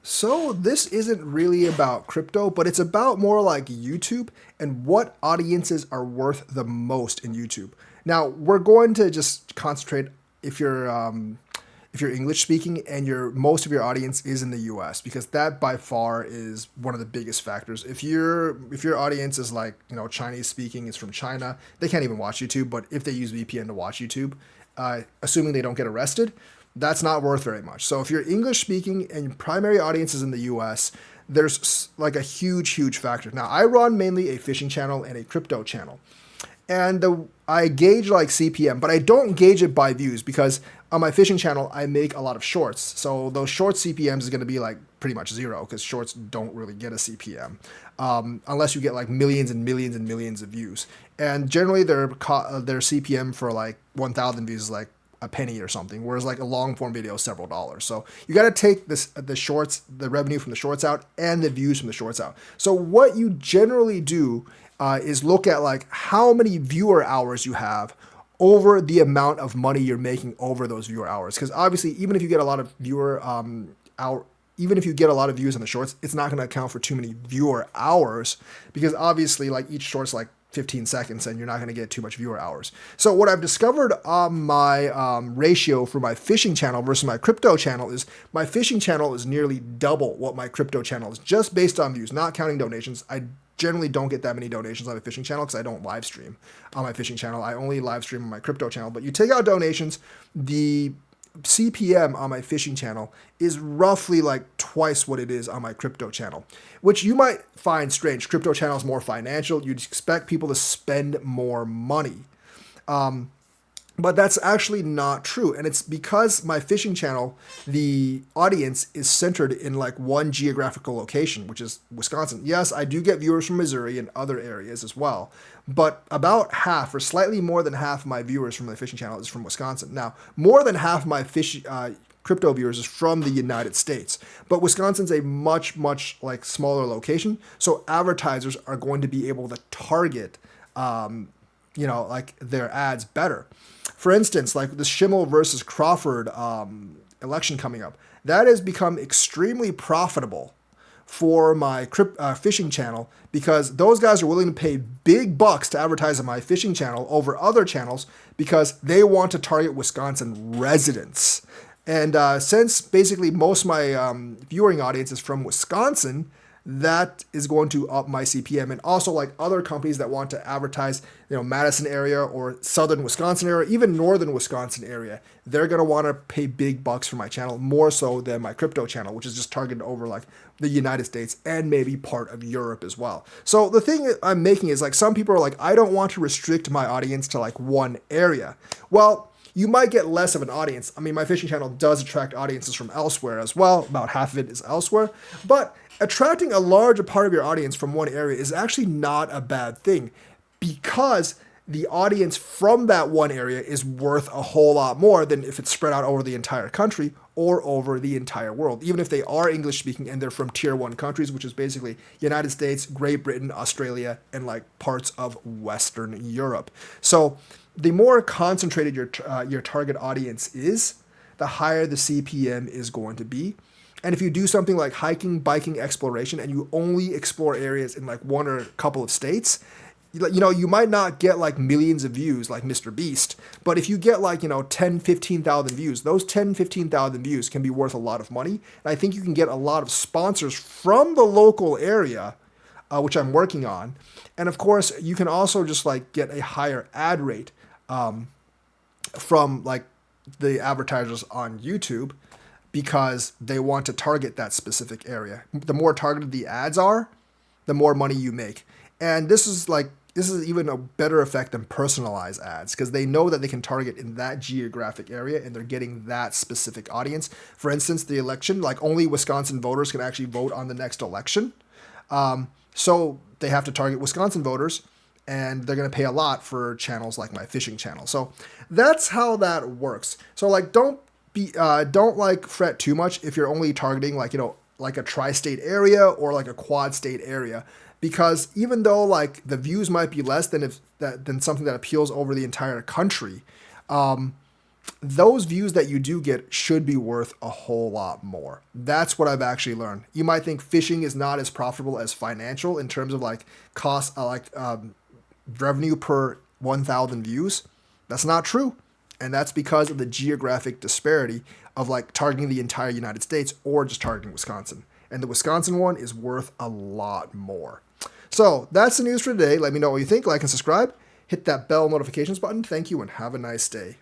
So this isn't really about crypto, but it's about more like YouTube and what audiences are worth the most in YouTube. Now we're going to just concentrate if you're English speaking and your most of your audience is in the U.S. because that by far is one of the biggest factors. If your audience is like Chinese speaking, is from China, they can't even watch YouTube. But if they use VPN to watch YouTube, assuming they don't get arrested, that's not worth very much. So if you're English speaking and your primary audience is in the US, there's like a huge factor. Now, I run mainly a fishing channel and a crypto channel. And I gauge like CPM, but I don't gauge it by views because on my fishing channel, I make a lot of shorts. So those short CPMs is going to be like pretty much zero because shorts don't really get a CPM unless you get like millions and millions and millions of views. And generally, their CPM for like 1,000 views is like a penny or something, whereas like a long form video is several dollars. So you got to take the shorts, the revenue from the shorts out, and the views from the shorts out. So what you generally do is look at like how many viewer hours you have over the amount of money you're making over those viewer hours. Because obviously, even if you get a lot of even if you get a lot of views on the shorts, it's not going to account for too many viewer hours because obviously, like each short's like 15 seconds and you're not going to get too much viewer hours. So what I've discovered on my ratio for my fishing channel versus my crypto channel is my fishing channel is nearly double what my crypto channel is just based on views, not counting donations. I generally don't get that many donations on my fishing channel because I don't live stream on my fishing channel. I only live stream on my crypto channel. But you take out donations, the CPM on my fishing channel is roughly like twice what it is on my crypto channel, which you might find strange. Crypto channel is more financial. You'd expect people to spend more money. But that's actually not true. And it's because my fishing channel, the audience is centered in like one geographical location, which is Wisconsin. Yes, I do get viewers from Missouri and other areas as well. But about half or slightly more than half of my viewers from my fishing channel is from Wisconsin. Now, more than half of my crypto viewers is from the United States. But Wisconsin's a much like smaller location. So advertisers are going to be able to target like their ads better. For instance, like the Schimmel versus Crawford election coming up, that has become extremely profitable for my fishing channel because those guys are willing to pay big bucks to advertise on my fishing channel over other channels because they want to target Wisconsin residents. And since basically most of my viewing audience is from Wisconsin, that is going to up my CPM. And also like other companies that want to advertise, Madison area or southern Wisconsin area, even northern Wisconsin area, they're going to want to pay big bucks for my channel, more so than my crypto channel, which is just targeted over like the United States and maybe part of Europe as well. So the thing I'm making is like some people are like, I don't want to restrict my audience to like one area. Well, you might get less of an audience. I mean, my fishing channel does attract audiences from elsewhere as well. About half of it is elsewhere. But attracting a larger part of your audience from one area is actually not a bad thing because the audience from that one area is worth a whole lot more than if it's spread out over the entire country or over the entire world. Even if they are English speaking and they're from tier 1 countries, which is basically United States, Great Britain, Australia, and like parts of Western Europe. So the more concentrated your target audience is, the higher the CPM is going to be. And if you do something like hiking, biking, exploration, and you only explore areas in like one or a couple of states, you might not get like millions of views like Mr. Beast, but if you get like, 10, 15,000 views, those 10, 15,000 views can be worth a lot of money. And I think you can get a lot of sponsors from the local area, which I'm working on. And of course, you can also just like get a higher ad rate from like the advertisers on YouTube because they want to target that specific area. The more targeted the ads are, the more money you make. And this is even a better effect than personalized ads because they know that they can target in that geographic area and they're getting that specific audience. For instance, the election, like only Wisconsin voters can actually vote on the next election. So they have to target Wisconsin voters and they're going to pay a lot for channels like my fishing channel. So that's how that works. So like don't like fret too much if you're only targeting like a tri-state area or like a quad state area, because even though like the views might be less than something that appeals over the entire country, those views that you do get should be worth a whole lot more. That's what I've actually learned. You might think fishing is not as profitable as financial in terms of like cost, revenue per 1,000 views. That's not true. And that's because of the geographic disparity of like targeting the entire United States or just targeting Wisconsin. And the Wisconsin one is worth a lot more. So that's the news for today. Let me know what you think. Like and subscribe. Hit that bell notifications button. Thank you and have a nice day.